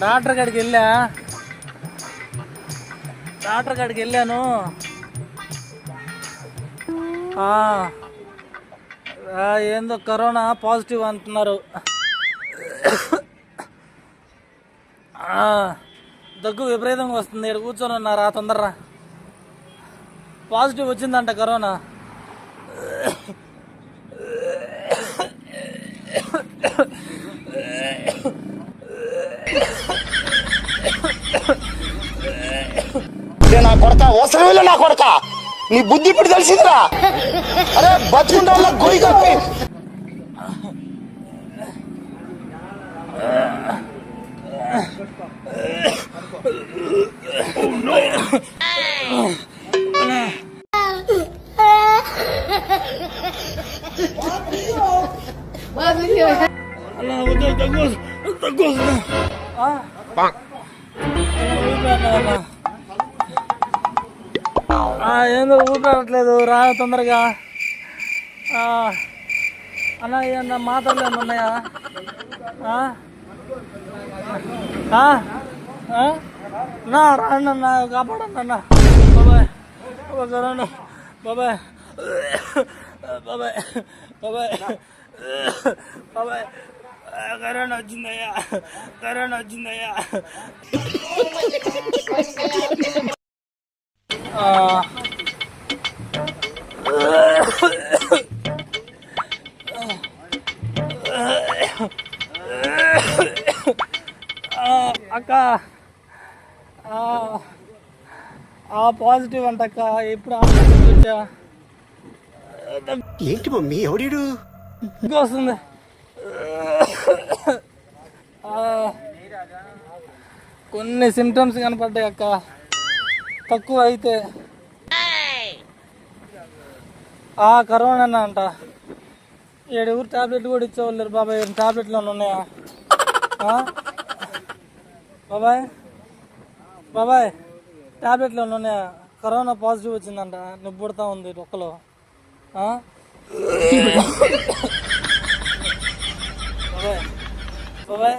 Doctor కాడికి వెళ్ళాను. ఏందో కరోనా పాజిటివ్ అంటున్నారు. దగ్గు విపరీతంగా వస్తుంది. ఇక్కడ కూర్చొని ఉన్నారా, తొందరరా. పాజిటివ్ వచ్చిందంట కరోనా. నా కొడక అవసరం నా కొడక, నీ బుద్ధి ఇప్పుడు తెలిసిందిరా. అరే బతుకుంటే వాళ్ళ గొయ్యి కప్పి ఏందో ఊపిరాడట్లేదు, రా తొందరగా. అన్న ఏమన్నా మాత్రలు ఏమన్నా ఉన్నాయా? నా రాండి అన్న, కాపాడండి అన్న. బాబాయ్ కరోనా, బాబాయ్ బాబాయ్ బాబాయ్ బాబాయ్ కరోనా వచ్చిందయ్యా, కరోనా వచ్చిందయ్యా. అక్క పాజిటివ్ అంట అక్క. ఇప్పుడు వచ్చా. ఏంటి మమ్మీ ఎవడీడు వస్తుంది. కొన్ని సిమ్టమ్స్ కనపడ్డాయి అక్క, తక్కువ అయితే కరోనా అంట. 7 ఊరు టాబ్లెట్లు కూడా ఇచ్చేవాళ్ళు. బాబాయ్ టాబ్లెట్లు ఏమైనా ఉన్నాయా? బాబాయ్ బాబాయ్ టాబ్లెట్లు ఏమైనా ఉన్నాయా? కరోనా పాజిటివ్ వచ్చిందంట, నొప్పి పుడతా ఉంది ఒక్కలో. బాబాయ్ బాబాయ్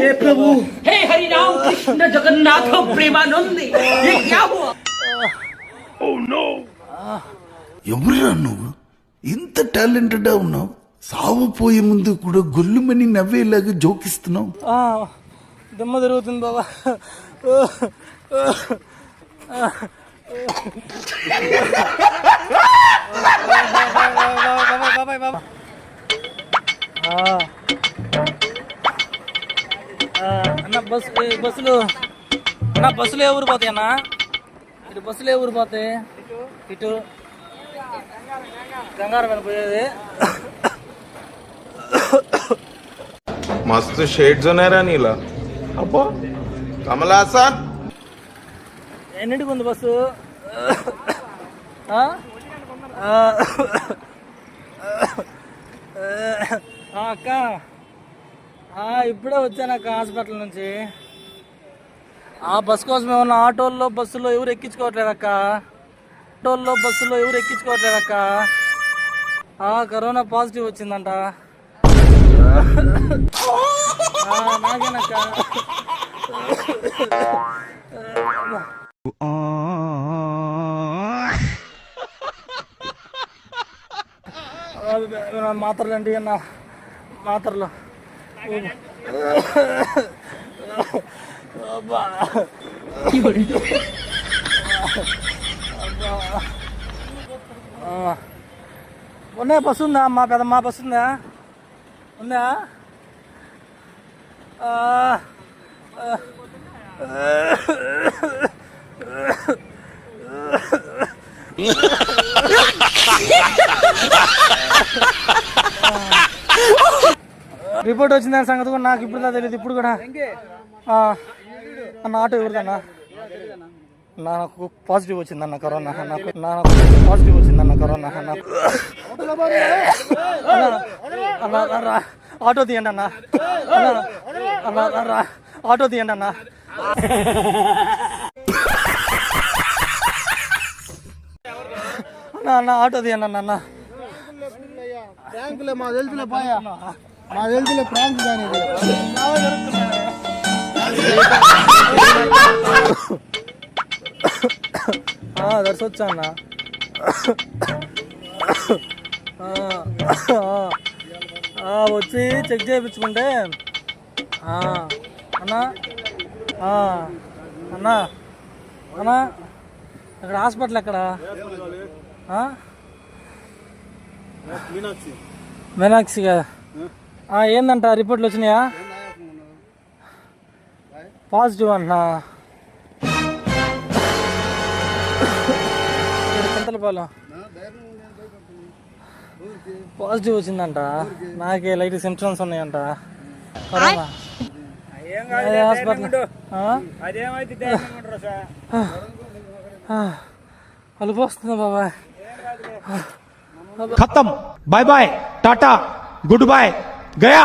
हे प्रभु हे हरि राम कृष्ण जगन्नाथ प्रेमानंद, ये क्या हुआ? Oh no! ఎవరురా నువ్వు? ఇంత టాలెంటెడ్ ఉన్నావు, సావు పోయే ముందు కూడా గొల్లుమని నవ్వేలాగా జోకిస్తున్నావు. దమ్మ తిరుగుతుంది బాబా. బాబాయ్ బాబా అన్న బస్సులు అన్న, బస్సులు ఏ ఊరు పోతాయి అన్న? ఇటు బస్సులు ఏ ఊరు పోతాయి? ఇటు గంగారం మీద పోయేది. मस्त शेड जो नाही राणीला अप्पा कमला असा ఎన్నింటికి ఉంది బస్సు? అక్క ఇప్పుడే వచ్చానక్క హాస్పిటల్ నుంచి. బస్ కోసం ఏమన్నా ఆటోల్లో బస్సులో ఎవరు ఎక్కించుకోవట్లేదక్క. కరోనా పాజిటివ్ వచ్చిందంట. నాకేనక్క. మాత్రలు అండి అన్న, మాత్రలు. ఉన్నాయా? బస్సు ఉందా? మా బస్సు ఉందా? రిపోర్ట్ వచ్చిందని సంగతి కూడా నాకు ఇప్పుడు తెలియదు. ఇప్పుడు కూడా అన్న ఆటో ఎవరిదన్నా? నాకు పాజిటివ్ వచ్చిందన్న కరోనా. నాకు పాజిటివ్ వచ్చిందన్న తొందర అన్న ఆటో తీయండి అన్న ఆటో తీయండి అన్న అన్న ఆటో తీయండి అన్న మా తెలుసులే పోయా మా తెలుసులే ప్రాంక్ కానీ దర్శొచ్చా అన్న వచ్చి చెక్ చేయించుకుంటే అన్నా అన్నా అన్నా ఇక్కడ హాస్పిటల్ ఎక్కడ మీనాక్షి కదా ఏందంట రిపోర్ట్లు వచ్చినాయా పాజిటివ్ అంటున్నా చింతలపాలెం పాజిటివ్ వచ్చిందంట నాకే లైట్ సిమ్టమ్స్ ఉన్నాయంట కరోనా హాస్పిటల్ కలుపు వస్తుంది బాబాయ్ खत्म bye bye tata goodbye गया